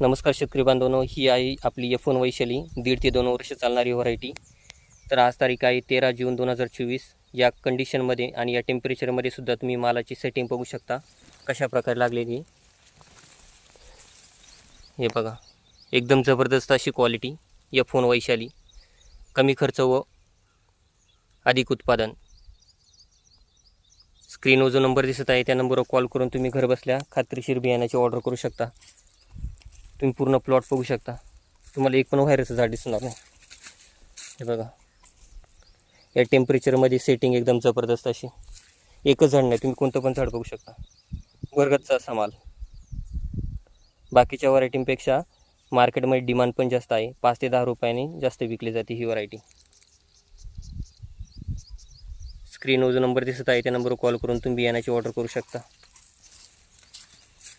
नमस्कार शेतकरी बांधवांनो, ही आहे आपली F1 वैशाली 1.5 ते 2 वर्ष चालणारी व्हरायटी। तर आज तारीख आहे 13 जून 2024। या कंडिशनमध्ये आणि या टेम्परेचरमध्ये सुद्धा तुम्ही मालाची सेटिंग बघू शकता कशा प्रकारे लागलेली। हे बघा, एकदम जबरदस्त अशी क्वालिटी F1 वैशाली, कमी खर्च व अधिक उत्पादन। स्क्रीनवर जो नंबर दिसत आहे त्या नंबरवर कॉल करून तुम्ही घर बसल्या खात्रीशीर बियाण्याची ऑर्डर करू शकता। तुम्ही पूर्ण प्लॉट बघू शकता, तुम्हाला एक पण व्हायरसचं झाड दिसणार नाही। हे बघा, या टेम्परेचरमध्ये सेटिंग एकदम जबरदस्त अशी, एकच झाड नाही, तुम्ही कोणतं पण झाड बघू शकता। वर्गतचा असा माल, बाकीच्या व्हरायटींपेक्षा मार्केटमध्ये डिमांड पण जास्त आहे। 5 ते 10 रुपयांनी जास्त विकली जाते ही व्हरायटी। स्क्रीनवर जो नंबर दिसत आहे त्या नंबरवर कॉल करून तुम्ही बियाण्याची ऑर्डर करू शकता।